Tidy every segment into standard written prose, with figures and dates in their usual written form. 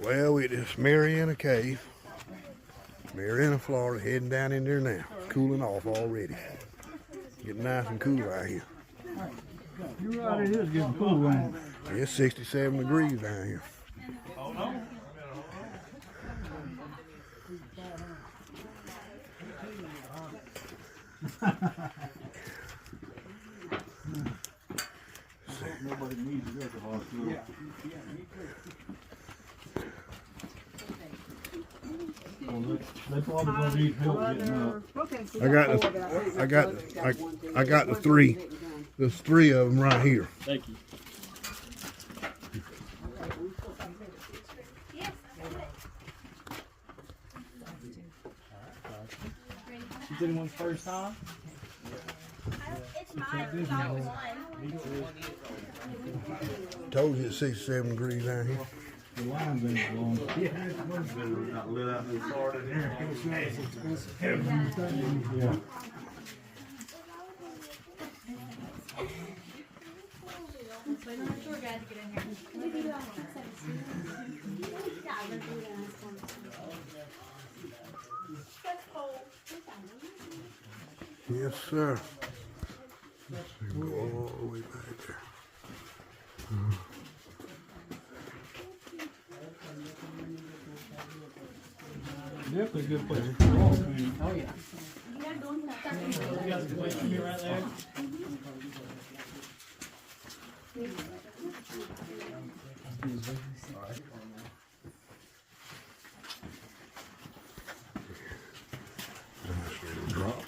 Well, it is Marianna Cave. Marianna, Florida, heading down in there now. It's cooling off already. Getting nice and cool out here. You're right, it is getting cool, man. It's 67 degrees down here. Nobody needs to go to the hospital. Yeah. Well, they probably gonna need help getting up. I got the three. There's three of them right here. Thank you. Is anyone first time? It's mine. Told you it's 67 degrees down here. The line's ain't long. Not lit out in Florida here. Yeah. Yes, sir. Let's see, go all the way back there. Definitely a good place to walk, man. Oh yeah. You guys can wait for me right there. Nice little drop.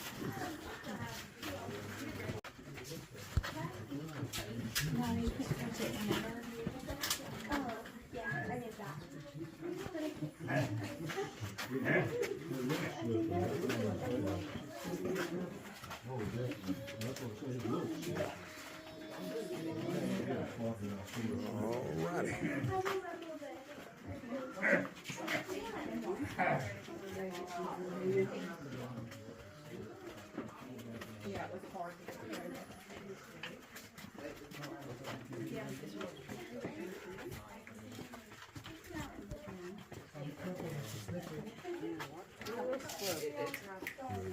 Alrighty.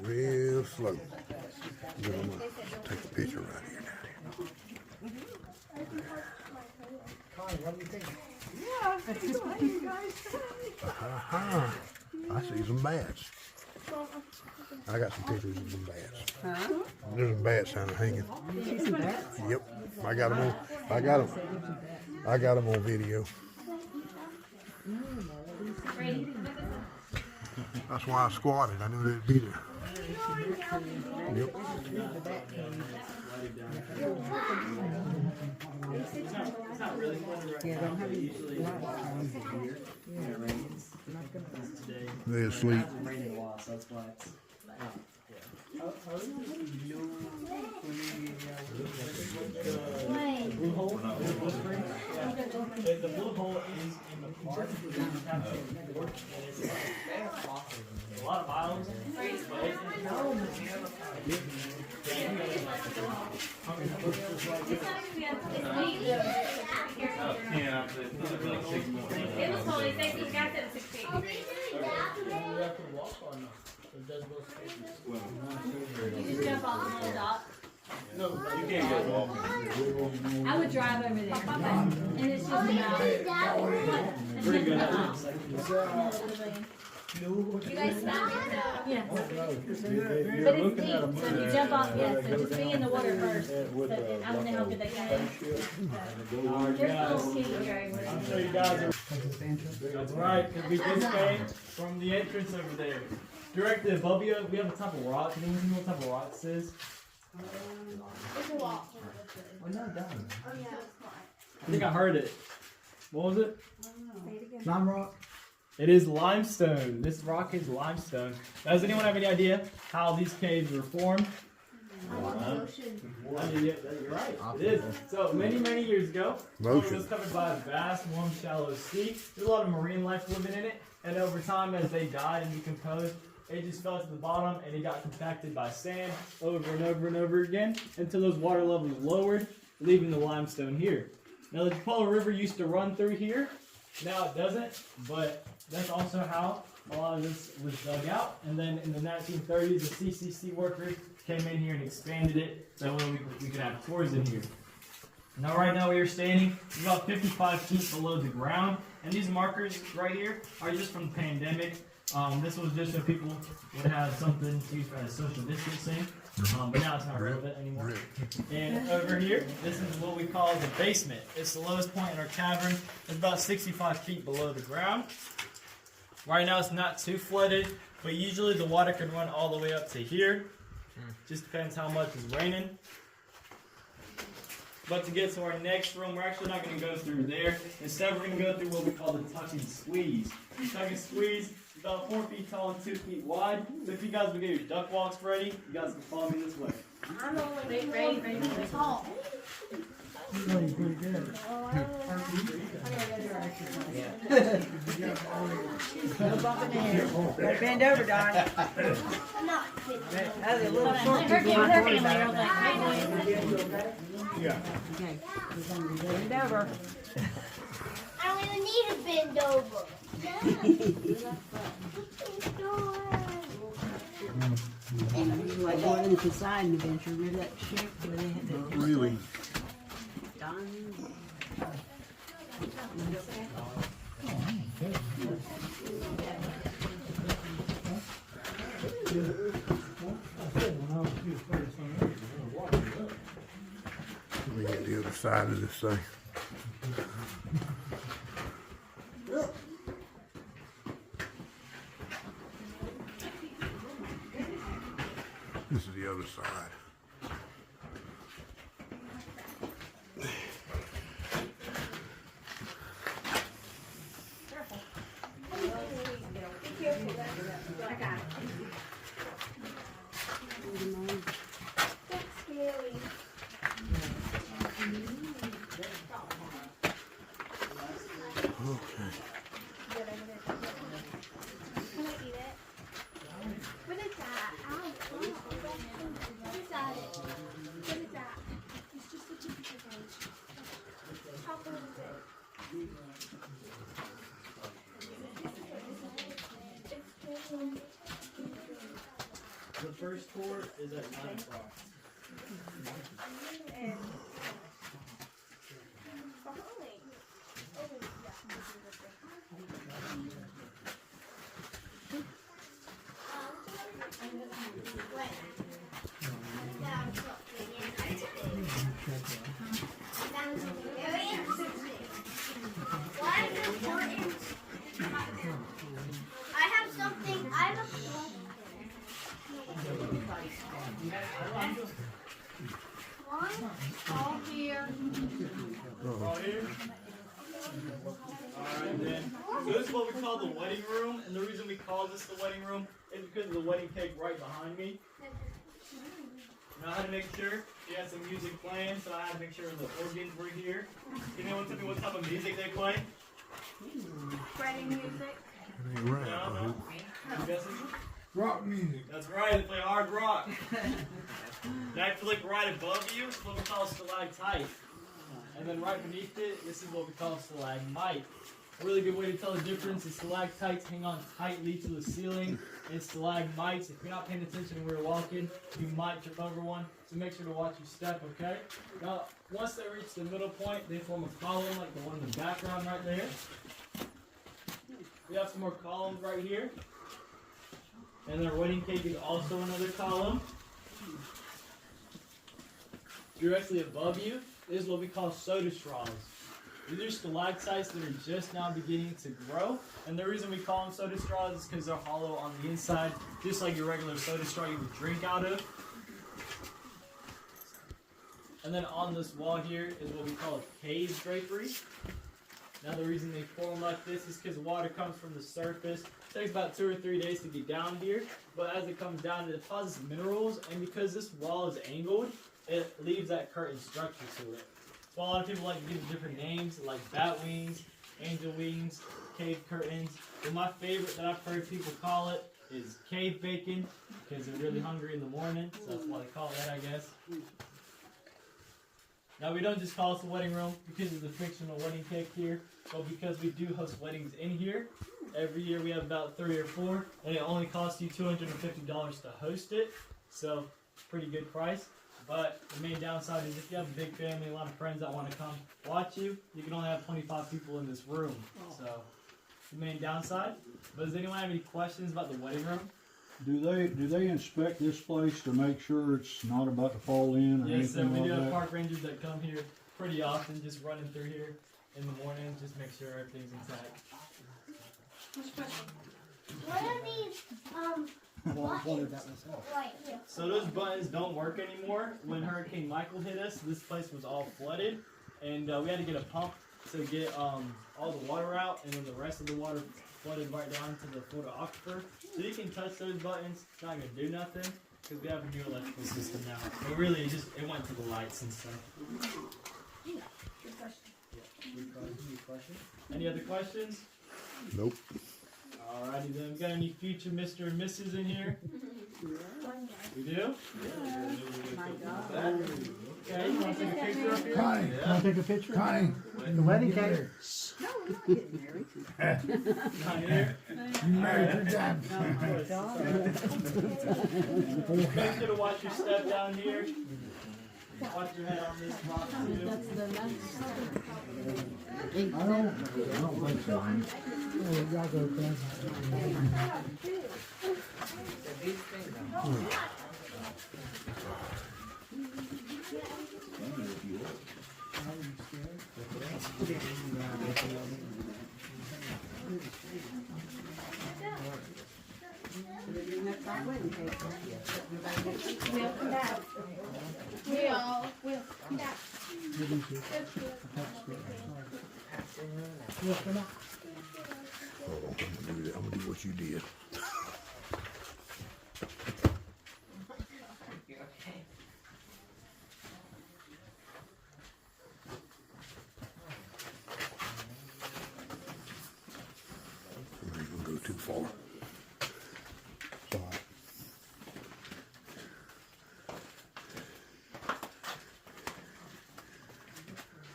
Real slow. I'm gonna take a picture right here. I see some bats. I got some pictures of some bats. Huh? There's some bats down there hanging. You see some bats? Yep, I got them on. I got them on video. That's why I squatted. I knew they'd be there. Yep. Yeah, don't have any They're asleep. Blue hole? The blue hole is in the park. A lot of miles. No, you can't go walking. I would drive over there. And it's just about Pretty good. You guys smell it? Yes. But it's You're looking deep, at a so if you jump off, yes, so just be in the water first. So, and I don't know how good they get. There's a little skinny area. I'm sure you guys are. That's right, because we just came from the entrance over there. Directly above you, we have a type of rock. Can anyone know what type of rock this is? It's a walk. We're not done. Oh, yeah. I think I heard it. What was it? Lime rock. It is limestone. This rock is limestone. Does anyone have any idea how these caves were formed? You're right. It is. So many years ago, it was covered by a vast, warm, shallow sea. There's a lot of marine life living in it, and over time, as they died and decomposed, it just fell to the bottom and it got compacted by sand over and over and over again until those water levels lowered, leaving the limestone here. Now the Tupelo River used to run through here. Now it doesn't, but that's also how a lot of this was dug out. And then in the 1930s, the CCC workers came in here and expanded it. That way we could have tours in here. Now right now we are standing about 55 feet below the ground. And these markers right here are just from the pandemic. This was just so people would have something to use for social distancing. But now it's not relevant anymore. And over here, this is what we call the basement. It's the lowest point in our cavern. It's about 65 feet below the ground. Right now it's not too flooded, but usually the water can run all the way up to here. Just depends how much is raining. But to get to our next room, we're actually not going to go through there. Instead, we're going to go through what we call the tuck and squeeze. Tuck and squeeze is about 4 feet tall and 2 feet wide. So if you guys would get your duck walks ready, you guys can follow me this way. I'm only ready. Tall. Really pretty good. No bumping in here. Gotta bend over, Don. I'm not. That's a little short. Her family was like, hey boys. Yeah. Okay. Bend over. I don't even need to bend over. Like going into Poseidon Adventure. Remember that ship where they had that Really? diamond? Let me get the other side of this thing. This is the other side. The first tour is at 9 o'clock. All here. All here. Alright then. So this is what we call the wedding room, and the reason we call this the wedding room is because of the wedding cake right behind me. Now I had to make sure she had some music playing, so I had to make sure the organs were here. Can anyone tell me what type of music they play? Wedding music. It ain't right. No, no. You guessing? Rock music. That's right, they play hard rock. Now if you look right above you, it's what we call stalactite. And then right beneath it, this is what we call stalagmite. A really good way to tell the difference is stalactites hang on tightly to the ceiling, and stalagmites, if you're not paying attention when we're walking, you might trip over one. So make sure to watch your step, okay? Now, once they reach the middle point, they form a column like the one in the background right there. We have some more columns right here. And our wedding cake is also another column. Directly above you is what we call soda straws. These are stalactites that are just now beginning to grow. And the reason we call them soda straws is because they're hollow on the inside, just like your regular soda straw you would drink out of. And then on this wall here is what we call a cave drapery. Now the reason they form like this is because water comes from the surface. It takes about 2 or 3 days to get down here, but as it comes down, it deposits minerals, and because this wall is angled, it leaves that curtain structure to it. So a lot of people like to give it different names, like bat wings, angel wings, cave curtains. But my favorite that I've heard people call it is cave bacon, because they're really hungry in the morning, so that's why they call it that, I guess. Now, we don't just call this a wedding room because of the fictional wedding cake here, but because we do host weddings in here. Every year we have about 3 or 4, and it only costs you $250 to host it, so pretty good price. But the main downside is if you have a big family, a lot of friends that want to come watch you, you can only have 25 people in this room. So the main downside. But does anyone have any questions about the wedding room? Do they inspect this place to make sure it's not about to fall in or Yes, sir. anything We do like have that? park rangers that come here pretty often, just running through here in the morning, just make sure everything's intact. What are these, right here? So those buttons don't work anymore. When Hurricane Michael hit us, this place was all flooded, and we had to get a pump to get all the water out, and then the rest of the water flooded right down to the Florida aquifer. So you can touch those buttons, it's not gonna do nothing, because we have a new electrical system now. But really, it went to the lights and stuff. Good question. Good question. Any other questions? Nope. Alrighty then, we got any future Mr. and Mrs. in here? We do? My God. Okay, you want to take a picture up here? Connie, can I take a picture? Connie, the wedding cake. No, we're not getting married. Not here. You married 3 times. Oh my God. Make sure to watch your step down here. Watch your head on this box too. That's the last. I don't think so. Oh, y'all go crazy. That's our wedding cake. We'll come back. We'll come back. Hold on, I'm gonna do what you did. I'm not gonna go too far. It's all right.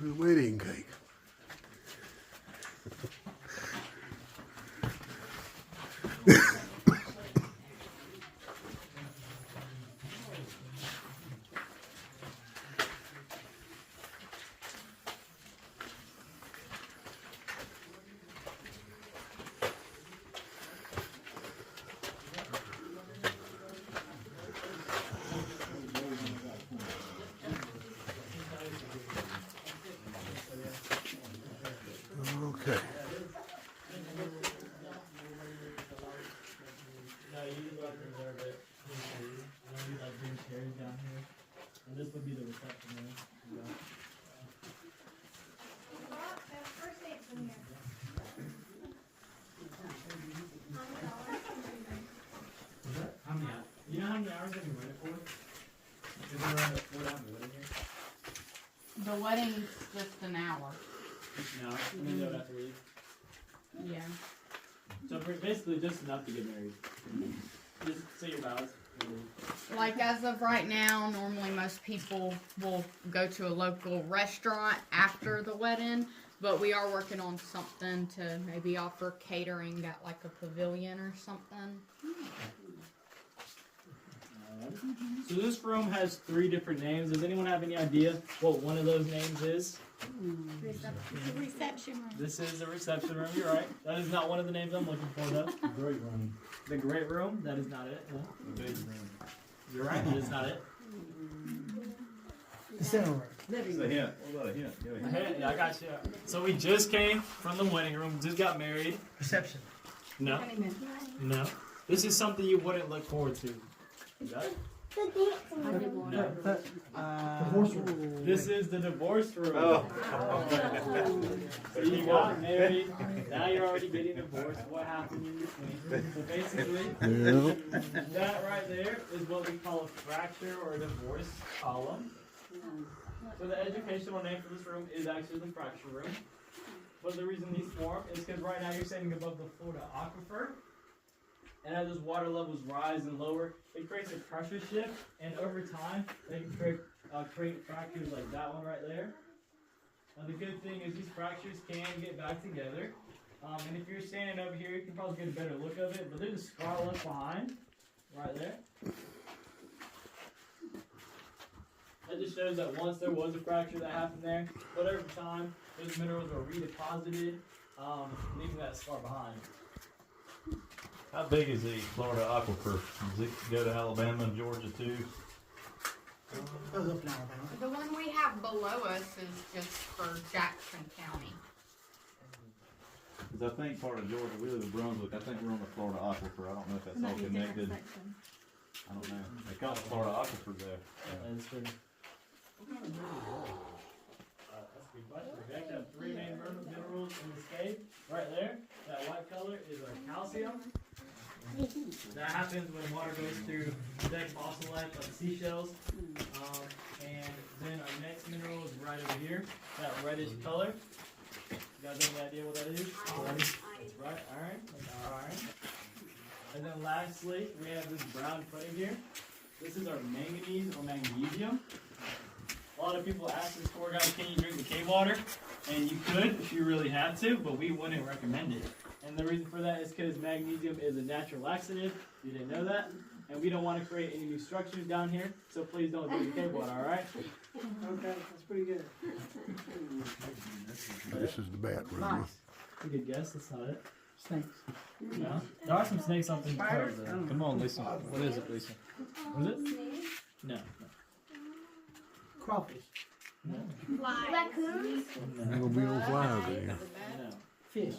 The wedding cake. Okay. No, you just like reserve it. You like green chairs down here. And this would be the reception room. How many hours? You know how many hours have you waited for? Is there around 4 hours waiting here? The wedding's just an hour. No, and then they would have to leave. Yeah. So basically just enough to get married. Just say your vows. Like as of right now, normally most people will go to a local restaurant after the wedding, but we are working on something to maybe offer catering at like a pavilion or something. So this room has 3 different names. Does anyone have any idea what one of those names is? Reception room. This is the reception room, you're right. That is not one of the names I'm looking for though. Great room. The great room, that is not it. No. The big room. You're right, that is not it. The center room. It's a hint. What about a hint? Give me a hint. Yeah, I got you. So we just came from the wedding room, just got married. Reception. No. No. This is something you wouldn't look forward to. Is that it? No. Divorce room. This is the divorce room. Oh. So you got married, now you're already getting divorced. What happened in between? So basically, that right there is what we call a fracture or a divorce column. So the educational name for this room is actually the fracture room. But the reason these form is because right now you're standing above the Florida aquifer. And as those water levels rise and lower, it creates a pressure shift. And over time, they can create fractures like that one right there. Now the good thing is these fractures can get back together. And if you're standing over here, you can probably get a better look of it. But there's a scar left behind, right there. That just shows that once there was a fracture that happened there, but over time, those minerals were redeposited, leaving that scar behind. How big is the Florida aquifer? Does it go to Alabama and Georgia too? The one we have below us is just for Jackson County. Because I think part of Georgia, we live in Brunswick, I think we're on the Florida aquifer. I don't know if that's all connected. I don't know. They call it Florida aquifer there. That's true. That's a good question. We actually have three main minerals in this cave. Right there, that white color is our calcium. That happens when water goes through dead fossil life like seashells. And then our next mineral is right over here, that reddish color. You guys have any idea what that is? That's right, iron. That's our iron. And then lastly, we have this brown footing here. This is our manganese or magnesium. A lot of people ask this tour guide, can you drink the cave water? And you could if you really had to, but we wouldn't recommend it. And the reason for that is because magnesium is a natural laxative. You didn't know that. And we don't want to create any new structures down here, so please don't drink the cave water, alright? Okay, that's pretty good. This is the bathroom. Nice. A good guess, that's not it. Snakes. No? There are some snakes on the Spiders? curve, I though. don't know. Come on, Lisa. What is it, Lisa? Was it? No. Crawfish. Raccoons? No. Ain't gonna be no flies in here. No. Fish.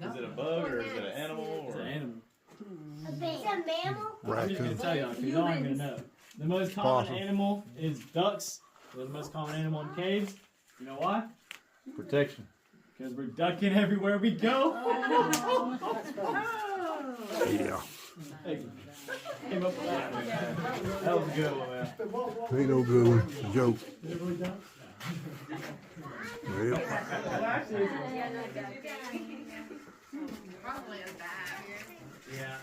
Is it a bug or is it an animal? It's Or an animal. It's a mammal? I'm just gonna Raccoon. tell y'all, because y'all aren't gonna know. The most common Possum. animal is ducks. They're the most common animal in caves. You know why? protection? Because we're ducking everywhere we go. Yeah. Thank you. Came up with that. That was a good one, man. Ain't no good one. It's a joke. Well, Probably a bad. Yeah. I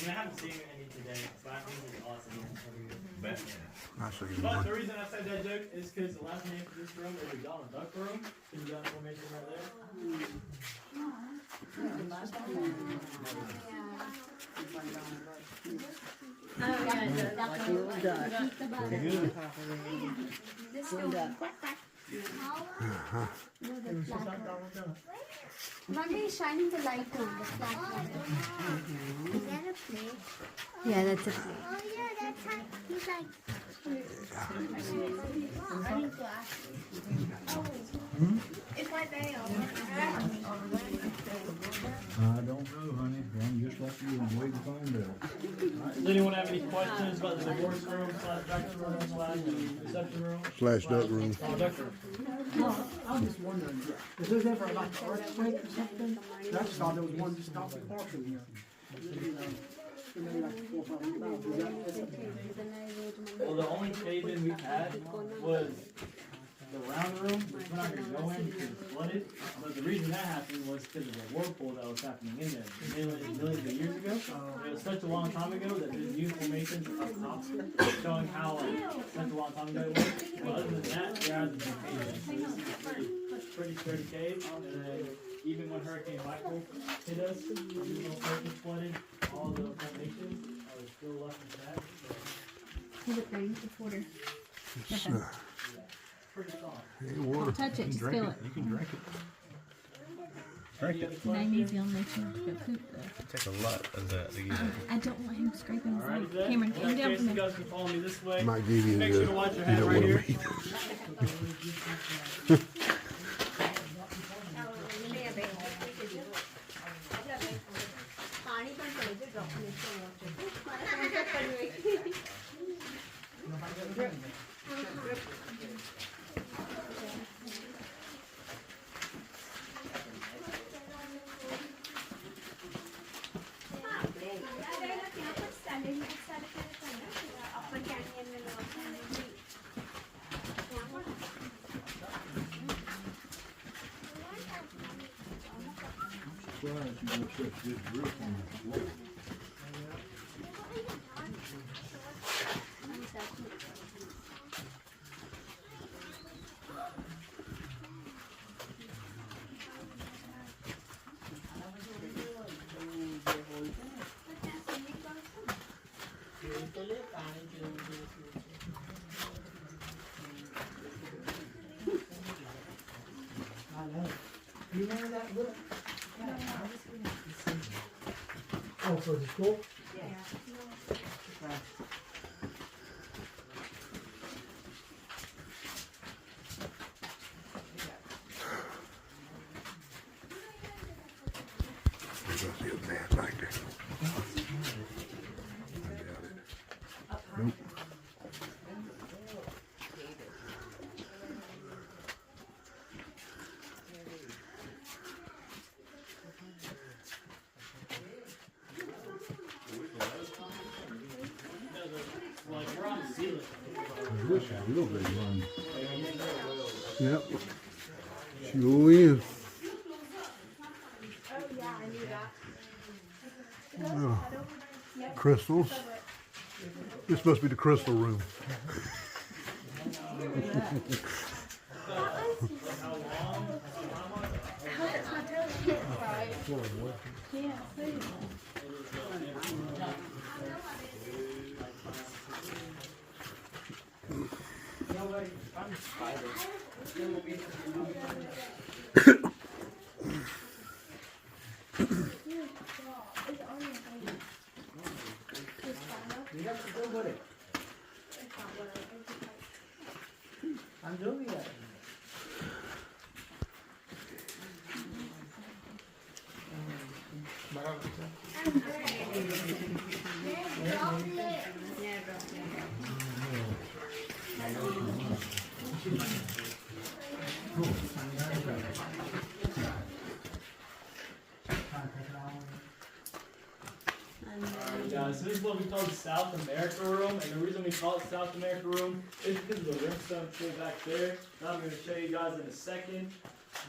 mean, I haven't seen any today, but I think it's awesome. I see But one. the reason I said that joke is because the last name for this room is the Donald Duck room. Can you got information right there? One day is shining the light on the flat one. Is that a plate? Yeah, that's a Oh yeah, that's how he's like. I need to ask you. It's my nail. I don't know, honey. I'm just like you. I'm waiting to find out. Does anyone have any questions about the divorce room, /duct room, / reception room? Slash duck room. Duct room. No, I'm just wondering, is there ever like an earthquake or something? I just thought there was one just off the parking here. Maybe like 4 or 5 miles. Is that- Well, the only cave-in we've had was the round room, which we're not going to go in because it's flooded. But the reason that happened was because of the whirlpool that was happening in there. Millions of years ago. It was such a long time ago that there's new formations up top showing how such a long time ago it was. But other than that, there hasn't been cave-in. So this is a pretty sturdy cave. And then even when Hurricane Michael hit us, the original surface flooded, all the formations are still left intact. So It's, pretty strong. ain't water. Touch it, just feel it. You can drink it. Any other questions? Magnesium makes you go poop though. Take a lot of that to get it. I don't want him scraping his Alright, leg. then. Cameron, In hand that down case, from you there. guys can follow me this way. Might give you Make the, sure to watch your you hand know right what I here. mean. पानी पण पडायचं ड्रॉपनेटचं आपण canyon Looks like good grip on the floor. I know. You remember that little? Oh, for the school? There's a field man back there. I doubt it. Nope. Like we're on the ceiling. This is a real big one. Yep. Sure is. Oh, crystals. This must be the crystal room. You got to go with it. I'm doing that. Alright guys, this is what we call the South America room, and the reason we call it South America room is because of the rimstone tree back there that I'm going to show you guys in a second.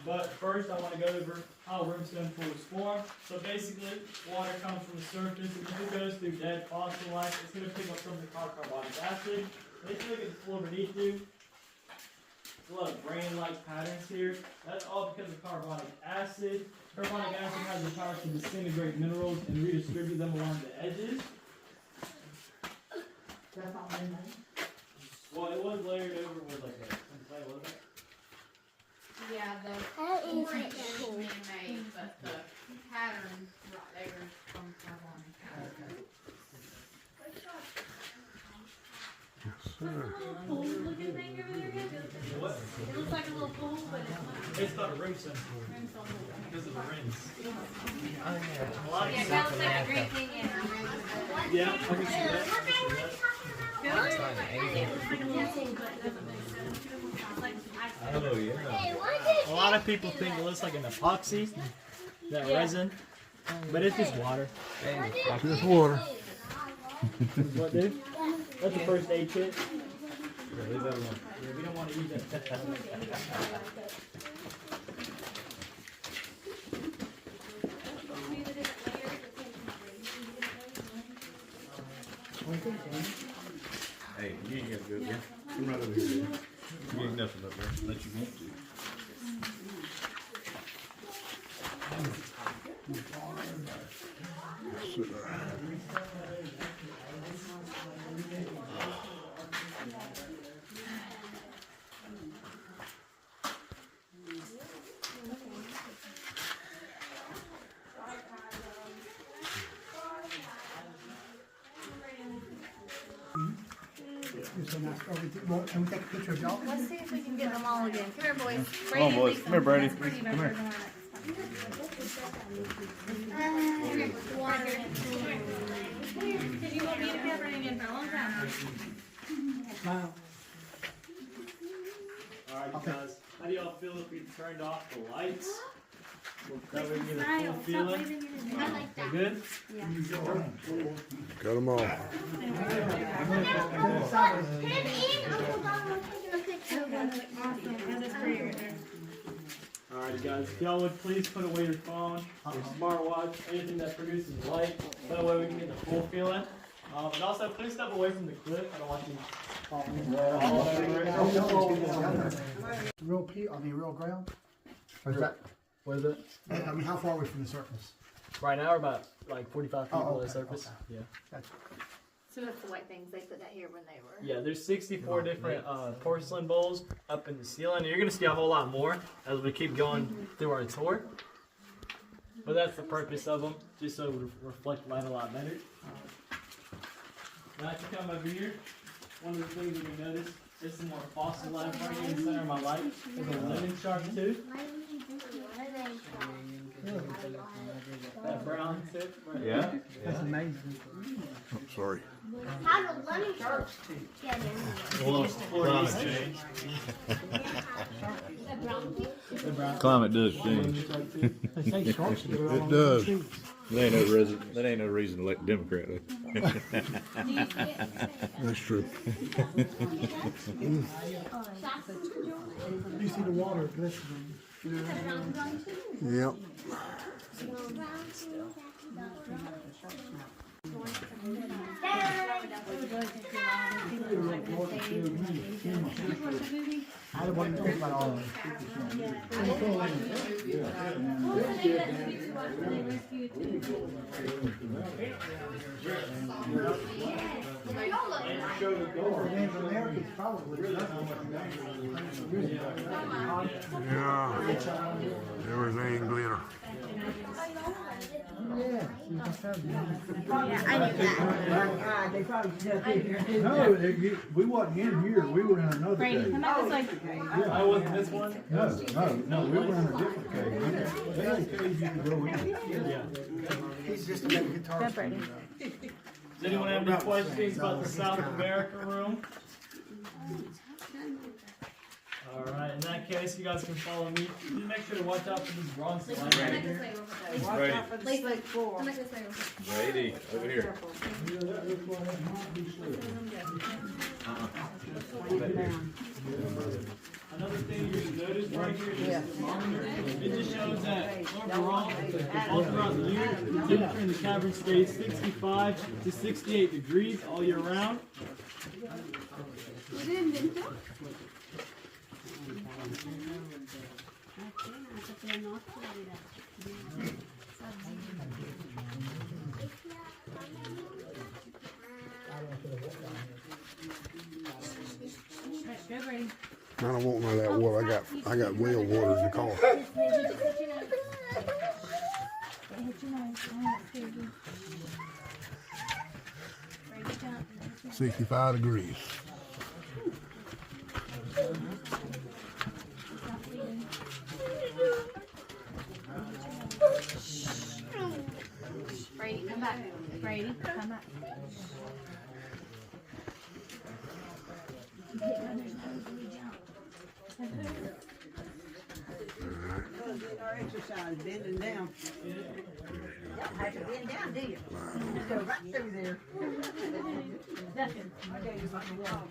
But first I want to go over how rimstone pools form. So basically, water comes from the surface, and if it goes through dead fossil life, it's going to pick up some of the carbonic acid. And if you look at the floor beneath you, there's a lot of grain-like patterns here. That's all because of carbonic acid. Carbonic acid has the power to disintegrate minerals and redistribute them along the edges. Well, it was layered over with like some clay, wasn't it? Yeah, the orange is man-made, but the pattern right there is from carbonic acid. Yes, sir. Pool looking thing over there. What? It looks like a little pool, but it's not. It's called a rimstone pool Rimstone pool. because of the rims. Yeah, it looks like a great thing in. Yeah, I can see that. Oh, yeah. A lot of people think it looks like an epoxy, that resin, but it's just water. Just water. What, dude? That's the first aid kit. Yeah, leave that alone. Yeah, we don't want to use that. Hey, you ain't got to go there. Come right over here. You ain't nothing up there unless you want to. Yes, sir. So now, can we take a picture of y'all? Let's see if we can get them all again. Come here, boys. Come on, boys. Come here, Brady. That's pretty much Come here. where the one is. Did you want me to cover it again for a long time? Smile. Alright guys, how do y'all feel if we turned off the lights? That way we get a full feeling. I like that. Good? Got them all. Awesome. That's pretty right there. Alright guys, if y'all would please put away your phone, your smartwatch, anything that produces light, that way we can get the full feeling. And also please step away from the cliff, I don't want you falling all over it. Real ground? Or is that, What is it? I mean, how far away from the surface? Right now we're about like 45 feet below the okay, surface. okay. Yeah. So that's the white things they put that here when they were. Yeah, there's 64 different porcelain bowls up in the ceiling. You're gonna see a whole lot more as we keep going through our tour. But that's the purpose of them, just so we reflect light a lot better. Now to come over here, one of the things that we notice is some more fossil life right here in the center of my light. There's a lemon shark too. That brown tip. Right Yeah. That's amazing. Oh, sorry. How do lemon sharks get in here? Well, Climate change. A brown thing? climate does change. They say sharks live around It does. too. That ain't no reason to elect Democrat. Do you see it? That's true. You see the water glistening. Yep. I don't want to think about all of it. Americans probably. Yeah. Everything glitter. They probably just did. No, we wasn't in here, we were in another Brady, cave. come out this way. I wasn't this one? No, we were in a different cave. They had a cave you could go in. Yeah. He's just a guitar. Go, Brady. Does anyone have any questions about the South America room? Alright, in that case, you guys can follow me. Just make sure to watch out for these bronze slides right here. Brady, Come back this way real quick. Brady, over here. Another thing you should notice right here is this thermometer. It just shows that overall, all throughout the year, the temperature in the cavern stays 65 to 68 degrees all year round. Go, Brady. I don't want none of that water. I got well water in the car. Hit your nose. I'm not scared. Brady, jump. 65 degrees. Brady, come back. Brady, come back. Our exercise, bending down. Y'all have to bend down, do you? Just go right through there. Okay, you're about to walk.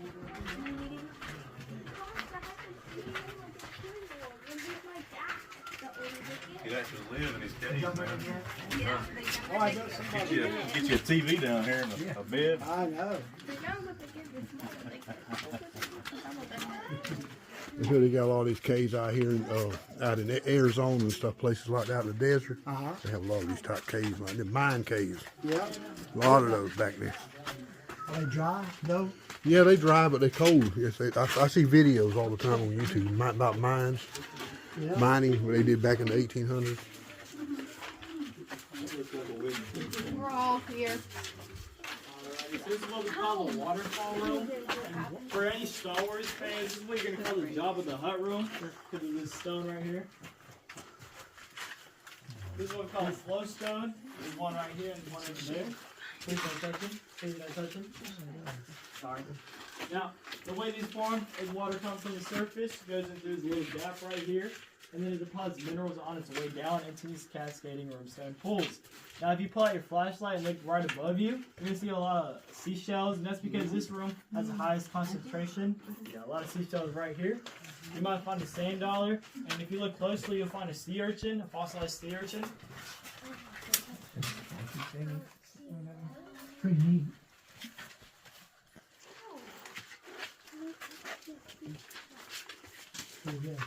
He'd actually live in his cave, man. Oh, I know somebody. Get you a TV down here and a bed. I know. That's where they got all these caves out here, out in Arizona and stuff, places like that in the desert. They have a lot of these type caves, like the mine caves. Yeah. A lot of those back there. Are they dry? No. Yeah, they dry, but they're cold. Yes, I see videos all the time on YouTube about mines, mining, what they did back in the 1800s. We're all here. This is what we call the waterfall room. And for any Star Wars fans, this is what you're going to call the Jabba the Hutt room, because of this stone right here. This is what we call a flow stone. There's one right here and one over there. Please don't touch them. Please don't touch them. Sorry. Now, the way these form is water comes from the surface, goes into this little gap right here, and then it deposits minerals on its way down into these cascading limestone pools. Now, if you pull out your flashlight and look right above you, you're going to see a lot of seashells, and that's because this room has the highest concentration. A lot of seashells right here. You might find a sand dollar, and if you look closely, you'll find a sea urchin, a fossilized sea urchin. Pretty neat. Pretty good.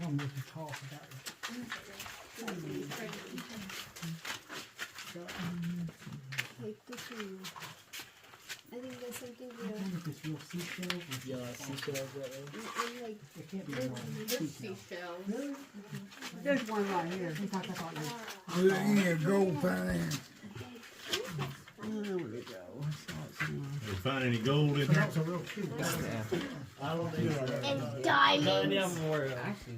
I'm going to talk about it. I think there's something I wonder if it's real seashells. Yeah, seashells right there. I'm like, It can't be real There's seashells. seashells. Really? There's one right here. In fact, I thought Yeah, gold pan. Where would it go? I saw it somewhere. Did you find any gold in there? that's a real cute. I don't think so. and None of diamonds. them were.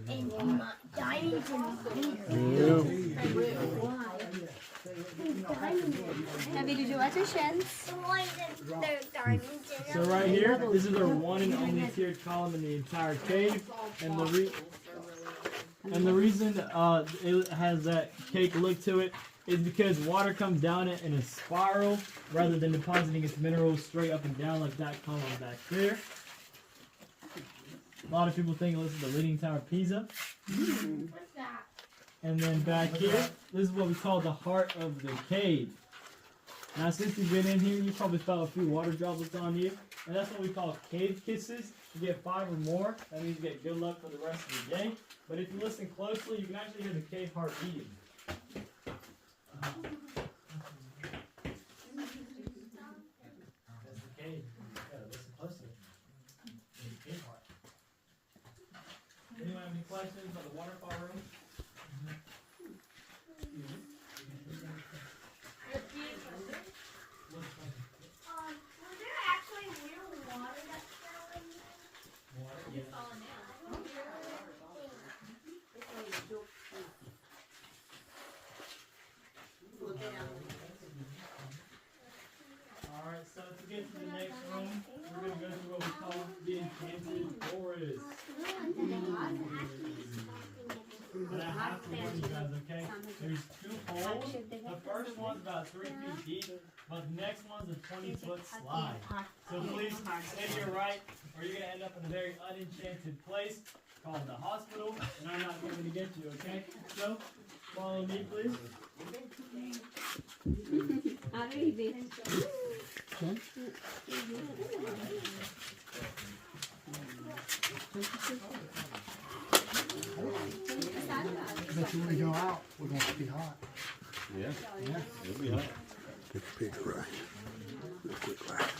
And diamonds Abby, did you watch the sheds? So right here, this is our one and only tiered column in the entire cave, and the reason it has that cake look to it is because water comes down it in a spiral rather than depositing its minerals straight up and down like that column back there. A lot of people think this is the Leaning Tower of Pisa. And then back here, this is what we call the heart of the cave. Now, since you've been in here, you probably felt a few water droplets on you, and that's what we call cave kisses. You get 5 or more, that means you get good luck for the rest of the day. But if you listen closely, you can actually hear the cave heart beating. That's the cave. Yeah, listen closely. There's the cave heart. Anyone have any questions about the waterfall room? Was there actually real water that's flowing? Water? Yeah. Alright, so to get to the next room, we're going to go through what we call the enchanted forest. But I have to warn you guys, okay? There's 2 holes. The first one's about 3 feet deep, but the next one's a 20-foot slide. So please stay to your right, or you're going to end up in a very unenchanted place called the hospital, and I'm not going to get you, okay? So, follow me, please. Bet you when we go out, we're going to be hot. Yeah. It'll be hot. Take a picture right. Real quick, right.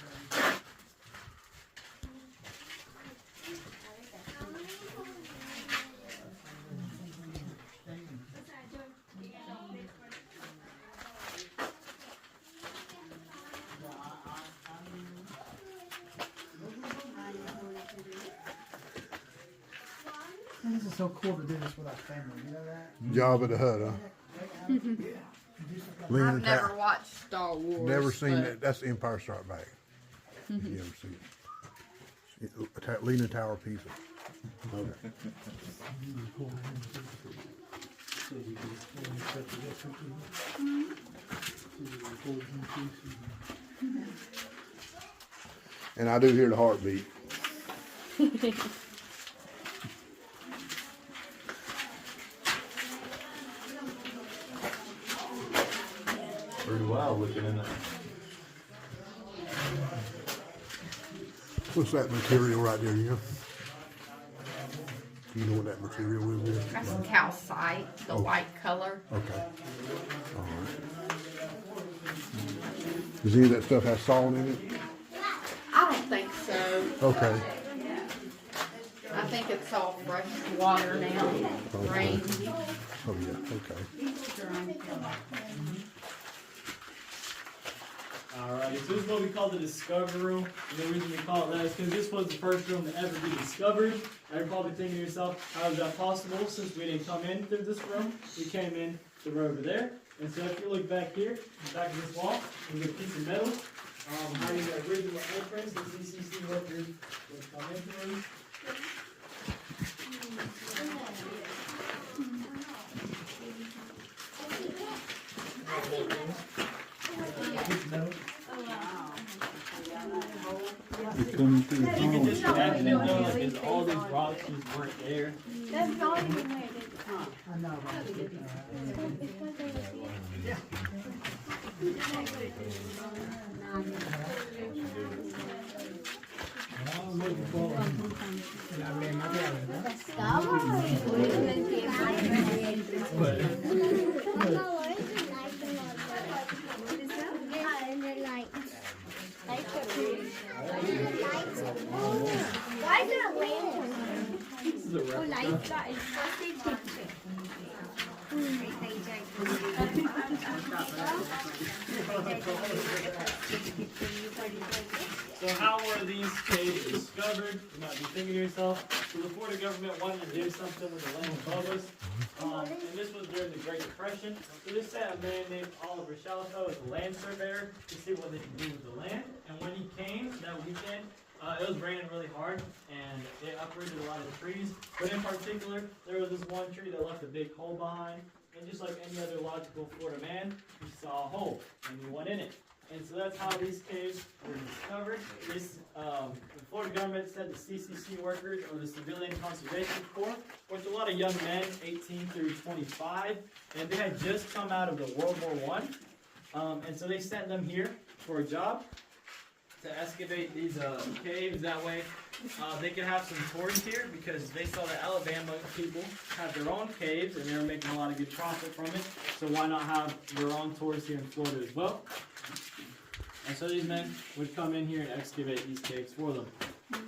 This is so cool to do this with our family. You know that? Job at the hut, huh? Leaning I've never Tower. watched Star Wars. Never seen but that. That's the Empire Strikes Back. You ever see it? Leaning Tower of Pisa. Okay. And I do hear the heartbeat. Pretty wild looking in there. What's that material right there, you know? You know what that material is there? That's calcite, the white color. Okay. All right. Does any of that stuff have salt in it? I don't think so. Okay. I think it's all fresh water now. Rain. Oh, yeah, okay. Alright, so this is what we call the discovery room. And the reason we call it that is because this was the first room to ever be discovered. And you're probably thinking to yourself, how is that possible? Since we didn't come in through this room, we came in through over there. And so if you look back here, back of this wall, there's a piece of metal. hiding the original entrance the CCC workers would come in through. You're coming through the You can tunnel. just imagine it though, like there's all these rocks just weren't there. That's not even where it is. I know, Why is there a lantern? This is a replica. That is first aid picture. So how were these caves discovered? You might be thinking to yourself, so the Florida government wanted to do something with the land above us. And this was during the Great Depression. So they sent a man named Oliver Shalifo as a land surveyor to see what they could do with the land. And when he came that weekend, it was raining really hard and it uprooted a lot of trees. But in particular, there was this one tree that left a big hole behind. And just like any other logical Florida man, he saw a hole and he went in it. And so that's how these caves were discovered. This, the Florida government said the CCC workers, or the Civilian Conservation Corps, which a lot of young men, 18 through 25, and they had just come out of the World War I. And so they sent them here for a job to excavate these caves. That way they could have some tours here, because they saw that Alabama people had their own caves and they were making a lot of good profit from it. So why not have their own tours here in Florida as well? And so these men would come in here and excavate these caves for them.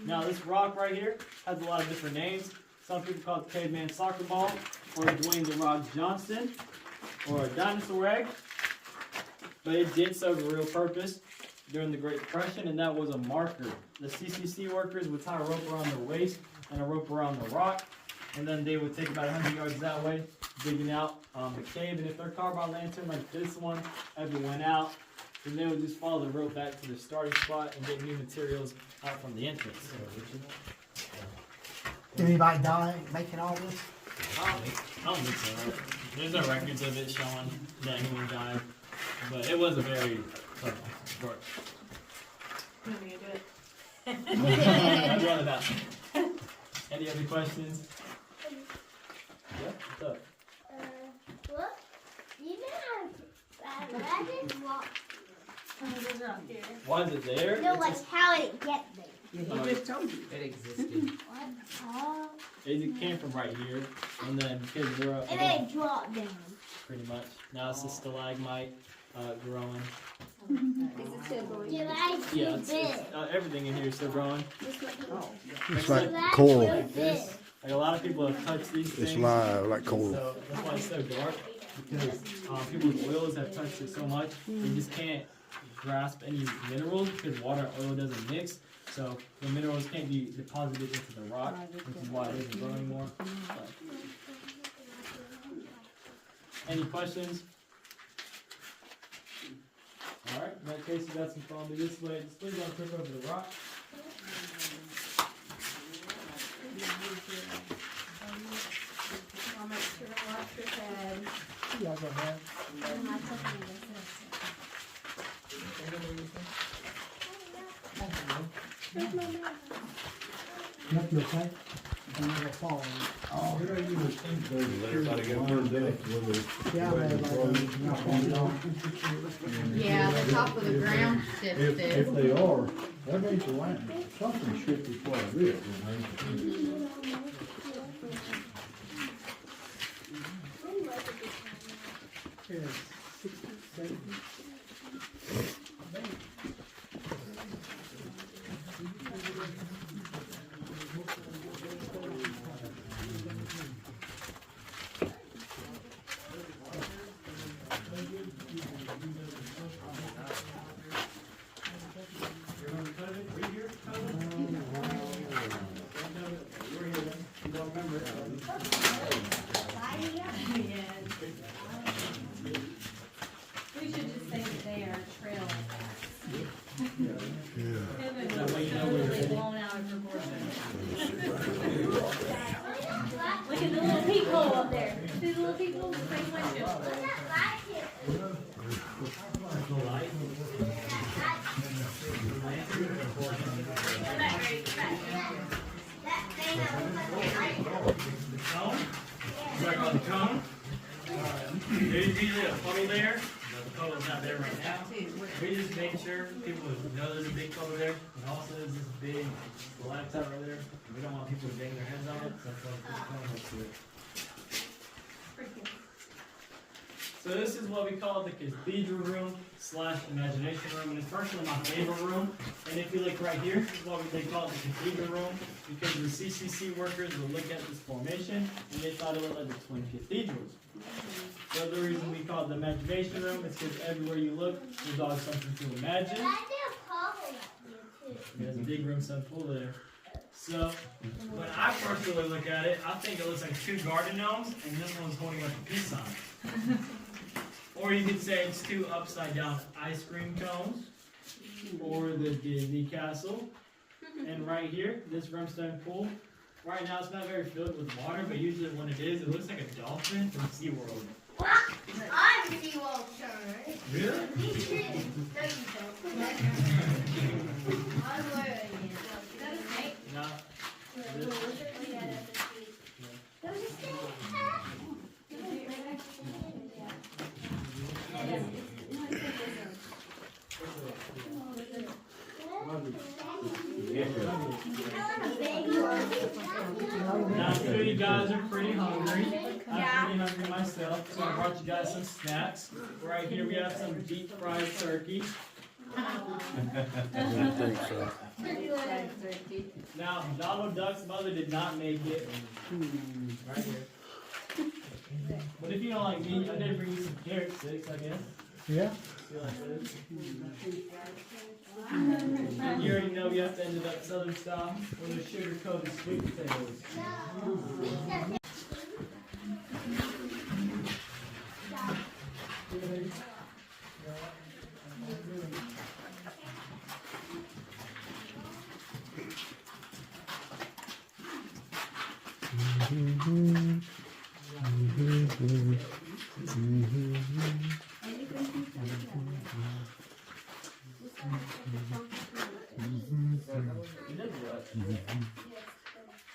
Now this rock right here has a lot of different names. Some people call it Caveman Soccer Ball, or Dwayne the Rock Johnson, or a dinosaur egg. But it did serve a real purpose during the Great Depression, and that was a marker. The CCC workers would tie a rope around their waist and a rope around the rock, and then they would take about 100 yards that way, digging out the cave. And if their carbide lantern like this one ever went out, then they would just follow the rope back to the starting spot and get new materials out from the entrance. Did anybody die making all this? I don't think so. There's no records of it showing that anyone died, but it was a very tough work. I'd rather not. Any other questions? Yeah, what's up? What? You didn't have rabbit walk. Why is it there? No, like how did it get there? Yeah, he just told you. It existed. What? Oh. It came from right here, and then kids grew up. And then it dropped down. Pretty much. Now it's a stalagmite growing. Is it still growing? Yeah, it's, everything in here is still growing. It's like coral. Like this. Like a lot of people have touched these things. It's live, like coral. So that's why it's so dark, because people's oils have touched it so much, they just can't grasp any minerals, because water and oil doesn't mix. So the minerals can't be deposited into the rock, which is why it isn't growing more. But. Any questions? Alright, in that case, you got some follow me this way. Just please don't trip over the rock. I'll make sure to wash your head. Yeah, go ahead. Yep, you okay? I'm gonna fall. Oh, here you would think they let everybody go through that. Yeah, Yeah, the top of the ground shifted. If they are, that means the land, something shifted quite a bit, you know. Yeah, 60, 70. We should just say that they are trail. there's usually a puddle there, but the puddle's not there right now. We just make sure people know there's a big puddle there, and also there's this big laptop right there. We don't want people to bang their heads on it, so that's why we put the to it. So this is what we call the cathedral room / imagination room, and it's personally my favorite room. And if you look right here, this is what they call it the cathedral room, because the CCC workers would look at this formation and they thought it looked like the twin cathedrals. So the reason we call it the imagination room is because everywhere you look, there's always something to imagine. There's a big room sun pool there. So when I personally look at it, I think it looks like 2 garden gnomes, and this one's holding up a peace sign. Or you could say it's 2 upside down ice cream cones, or the Disney castle. And right here, this brimstone pool, right now it's not very filled with water, but usually when it is, it looks like a dolphin from SeaWorld. I'm SeaWorld shirt. Really? I'm wearing it. Is that a snake? No. Now I'm sure you guys are pretty hungry. I'm pretty hungry myself, so I brought you guys some snacks. Right here we have some deep fried turkey. Now Donald Duck's mother did not make it. Right here. But if you don't like meat, I did bring you some carrot sticks, I guess. Yeah. You like this? And you already know you have to end it up southern style with a sugar-coated sweet potatoes.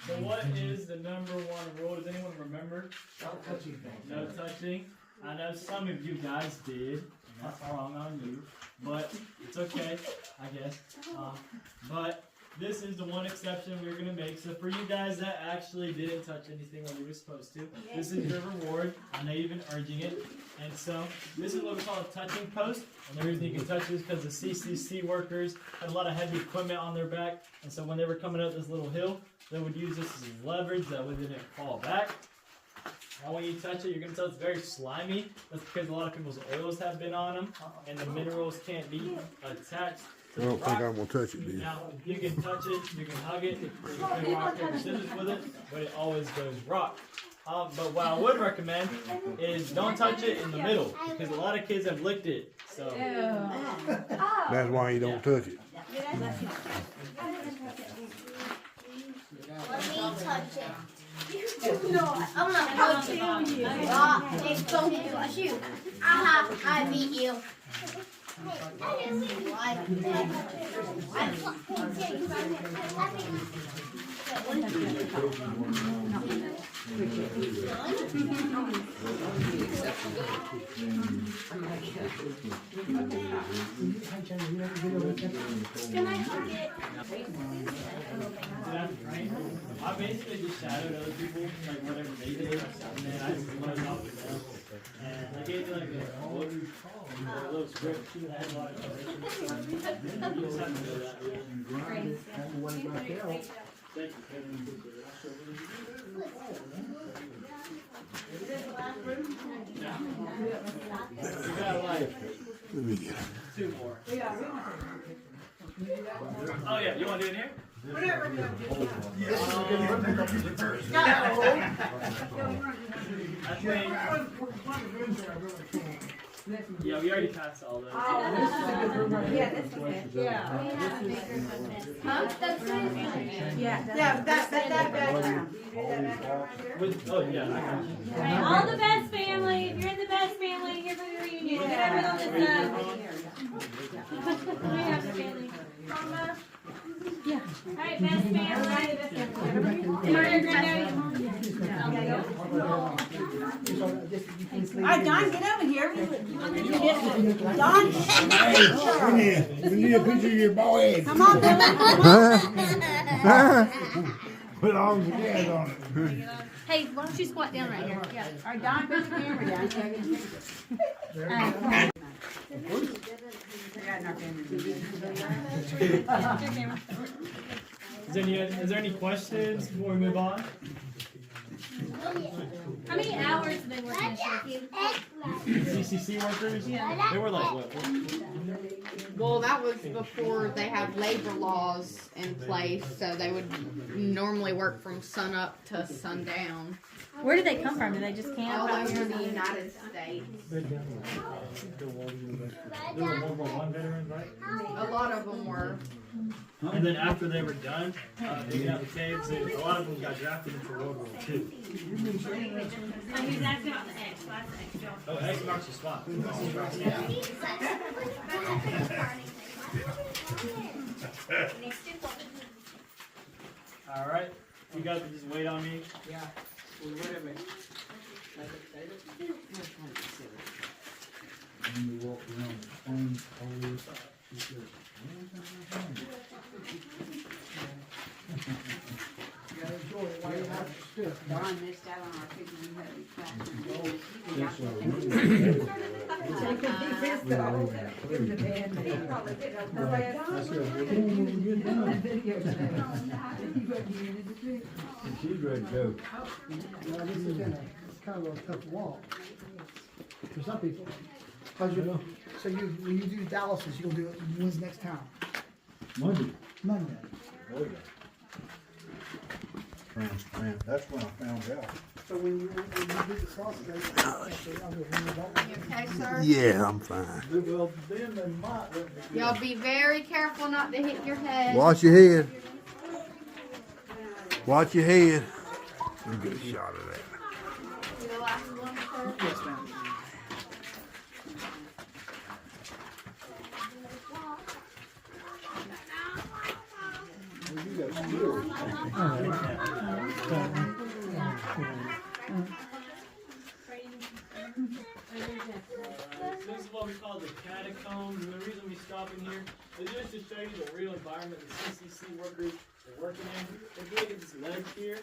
So what is the number 1 rule? Does anyone remember? No touching things. No touching. I know some of you guys did, and that's wrong on you, but it's okay, I guess. But this is the one exception we're going to make. So for you guys that actually didn't touch anything when you were supposed to, this is your reward. I know you've been urging it. And so this is what we call a touching post. And the reason you can touch this is because the CCC workers had a lot of heavy equipment on their back. And so when they were coming up this little hill, they would use this as leverage. That way they didn't fall back. Now when you touch it, you're going to tell it's very slimy. That's because a lot of people's oils have been on them. And the minerals can't be attached. I don't think I'm going to touch it, dude. Now, you can touch it, you can hug it, you can play rock, paper, scissors with it, but it always goes rock. But what I would recommend is don't touch it in the middle, because a lot of kids have licked it. So That's why you don't touch it. Let me touch it. No, I'm not touching you. It's going to touch you. I beat you. Can I hug it? I basically just shadowed other people, like whatever they did, and then I just learned off of them. And I gave them like a little script. She had a lot of information. You just have to know that. Thank you, Kevin. We got like Let me get it. 2 more. Oh yeah, you want to do it here? I think. Yeah, we already passed all those. Yeah, that's okay. Huh? That's Yeah, that. With, oh yeah, I got you. Alright, all the best family. If you're in the best family, here for the reunion. Get over on this side. We have the family. Mama. Yeah. Alright, best family. Your granddaddy. Alright, Don, get over here. Don, We need a picture of your boy. come on, Billy. Put arms and hands on it. Hey, why don't you squat down right here? Yeah. Alright, Don, put the camera down so I can see. Is there any questions before we move on? How many hours do they work in a shift? CCC workers? They were like what? Well, that was before they had labor laws in place, so they would normally work from sun up to sundown. Where do they come from? Do they just All camp? over the United States. They were World War I veterans, right? A lot of them were. And then after they were done, digging out the caves, a lot of them got drafted into World War II. He's asking about the X. Why is the X job? Oh, X marks the spot. All right, you guys can just wait on me. Yeah. Well, wait a minute. And we walk around on all this. You gotta enjoy it while you have it stiff. Don missed out on our picture. We had to be clapping. Yes, sir. She's ready to go. Well, this has been it's kind of a tough walk for some people. Cause you, so when you do Dallas's, you'll do it, when's next town? Monday. Monday. Oh, yeah. Transplant, that's when I found out. So when you do the sausage, You okay, sir? Yeah, I'm fine. Well, then they might let me. Y'all be very careful not to hit your head. Watch your head. Watch your head. Let me get a shot of that. You the last one, sir? yes, ma'am. You got skills. This is what we call the catacombs, and the reason we stop in here is just to show you the real environment the CCC workers are working in. If you look at this ledge here,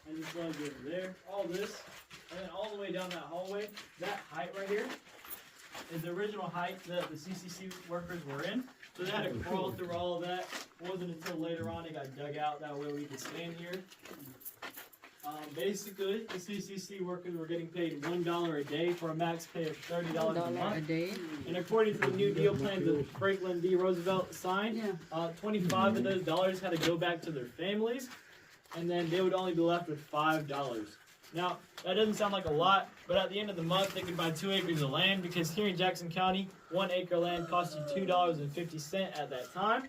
and this ledge over there, all this, and then all the way down that hallway, that height right here is the original height that the CCC workers were in. So they had to crawl through all of that. It wasn't until later on it got dug out, that way we could stand here. Basically, the CCC workers were getting paid $1 a day for a max pay of $30 a month. And according to the New Deal plan that Franklin D. Roosevelt signed, 25 of those dollars had to go back to their families, and then they would only be left with $5. Now, that doesn't sound like a lot, but at the end of the month, they could buy 2 acres of land, because here in Jackson County, 1 acre of land cost you $2.50 at that time.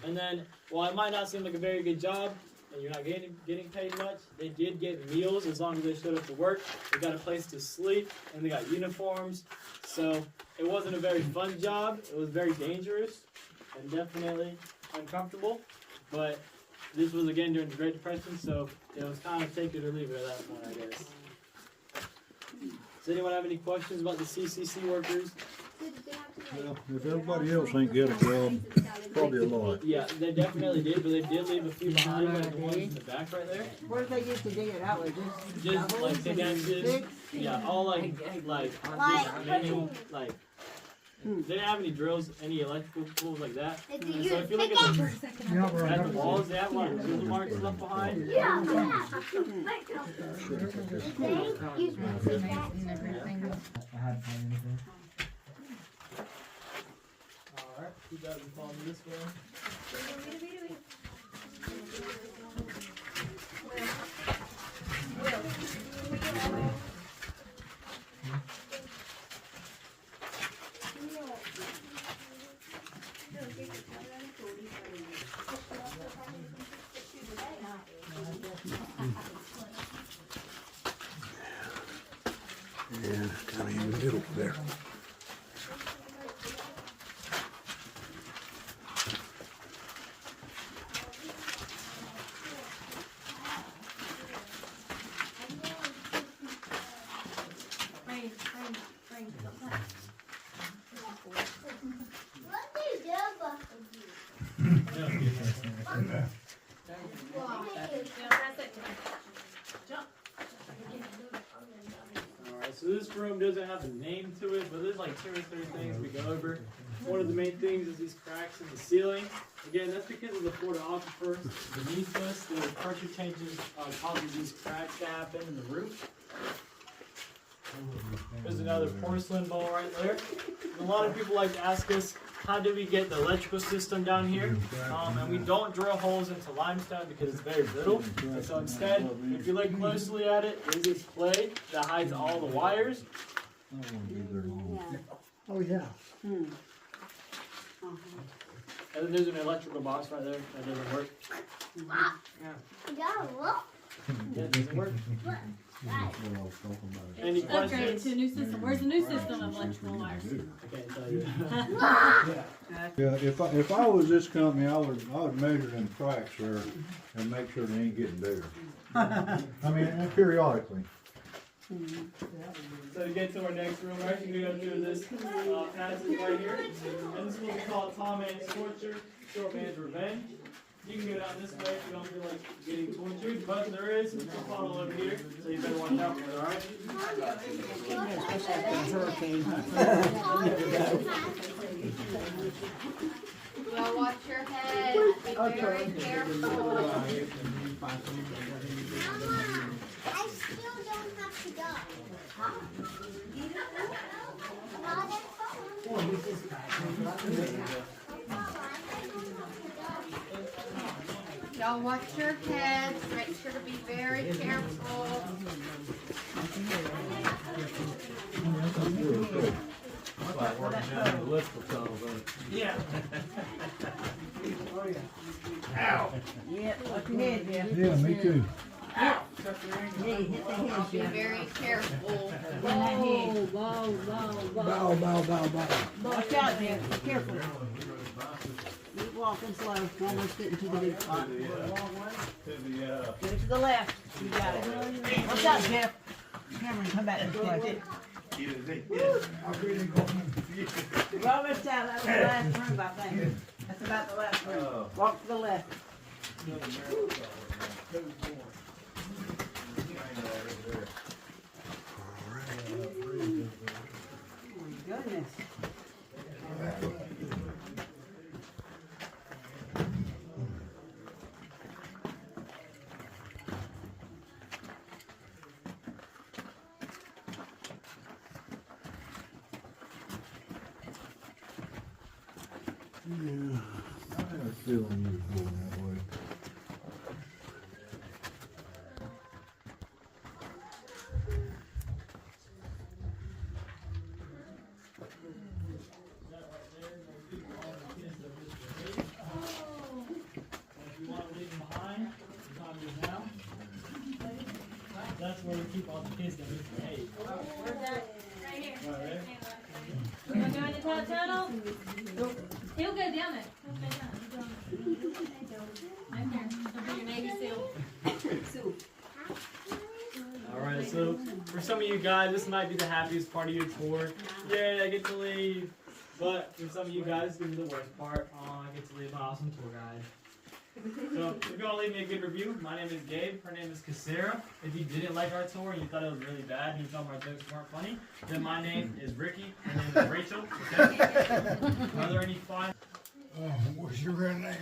And then, while it might not seem like a very good job, and you're not getting paid much, they did get meals as long as they showed up to work. They got a place to sleep, and they got uniforms. So it wasn't a very fun job. It was very dangerous and definitely uncomfortable. But this was again during the Great Depression, so it was kind of take it or leave it at that point, I guess. Does anyone have any questions about the CCC workers? Well, if everybody else ain't get a job, probably a lot. Yeah, they definitely did, but they did leave a few behind, like the ones in the back right there. Where did they used to dig it out with? Just like pickaxes, yeah, all like manual, like they didn't have any drills, any electrical tools like that. So if you look at the walls, they have a lot of chisel marks left behind. Alright, you guys can follow me this way. Yeah, kind of in the middle there. doesn't have a name to it, but there's like 2 or 3 things we go over. One of the main things is these cracks in the ceiling. Again, that's because of the Florida aquifer beneath us. The pressure changes causes these cracks to happen in the roof. There's another porcelain bowl right there. A lot of people like to ask us, how do we get the electrical system down here? And we don't drill holes into limestone because it's very brittle. And so instead, if you look closely at it, there's this clay that hides all the wires. Oh, yeah. And then there's an electrical box right there that doesn't work. Yeah, it doesn't work. Any Upgrade questions? to a new system. Where's the new system of electrical wires? I can't tell you. Yeah, if I was this company, I would measure them cracks there and make sure they ain't getting bigger. I mean, periodically. So to get to our next room, we're actually going to go through this passage right here. And this is what we call Tall Man's Torture, Short Man's Revenge. You can go down this way if you don't feel like getting tortured, but there is a funnel over here, so you better watch out for it, alright? Well, watch your head. Be very careful. I still don't have to go. Y'all watch your heads. Make sure to be very careful. Yeah. Yeah, watch your head, Jeff. Yeah, me too. Yeah, hit the head, Be Jeff. very careful. Bow, bow, bow, bow. Watch out, Jeff. Be careful. Keep walking slow. Almost getting to the big spot. Go to the left. You got it. Watch out, Jeff. Cameron, come back this way. We're almost out. That was the last room, I think. That's about the last room. Walk to the left. Oh my goodness. I had a feeling you was going that way. That's where we keep all the kids that misbehave. Where's that? Right here. Right there. You want to go in the top tunnel? He'll go down there. He'll stay down. I'm here. I'll be your Navy SEAL. Alright, so for some of you guys, this might be the happiest part of your tour. Yay, I get to leave. But for some of you guys, this is the worst part. Oh, I get to leave my awesome tour guide. So if you want to leave me a good review, my name is Gabe, her name is Casera. If you didn't like our tour and you thought it was really bad and you thought our jokes weren't funny, then my name is Ricky, her name is Rachel. Okay? Are there any fun? What's your real name?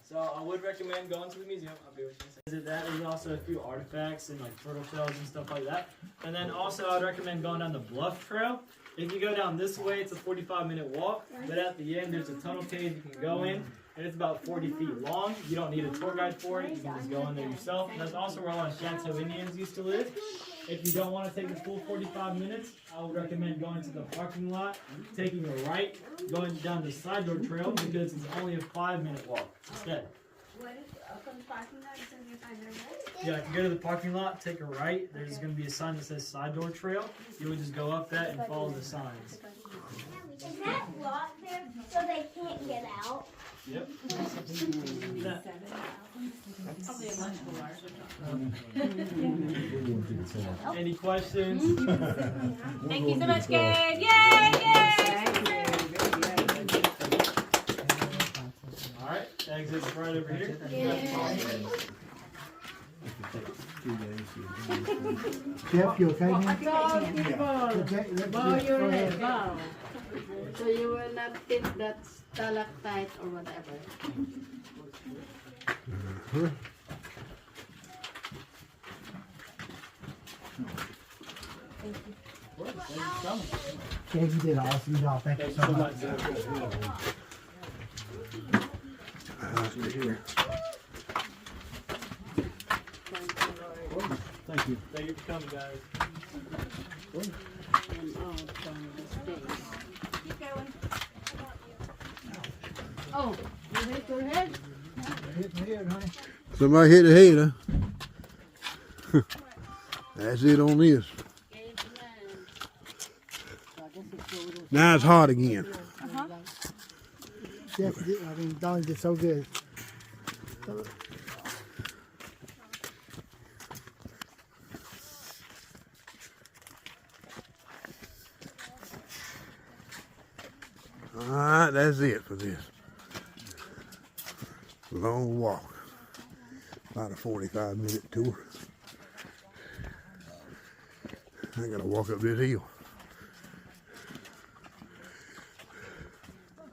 So I would recommend going to the museum. I'll be with you. Visit that. There's also a few artifacts and like turtle shells and stuff like that. And then also I'd recommend going down the Bluff Trail. If you go down this way, it's a 45-minute walk. But at the end, there's a tunnel cave you can go in. And it's about 40 feet long. You don't need a tour guide for it. You can just go in there yourself. And that's also where a lot of Chateau Indians used to live. If you don't want to take the full 45 minutes, I would recommend going to the parking lot, taking a right, going down the side door trail because it's only a 5-minute walk instead. Yeah, if you go to the parking lot, take a right, there's going to be a sign that says side door trail. You would just go up that and follow the signs. Is that locked there so they can't get out? Yep. Probably electrical wires. Any questions? Thank you so much, Gabe. Yay! Yay! All right, exit's right over here. Yeah. Jeff, you okay, man? Bow your head, bow. So you will not hit that stalactite or whatever. Jake, you did an awesome job. Thank you so much. Thank you. Thank you for coming, guys. Oh, you hit your head? Hit my head, honey. Somebody hit the head, huh? That's it on this. Now it's hot again. Jeff, Donnie did so good. Alright, that's it for this long walk. About a 45-minute tour. I gotta walk up this hill.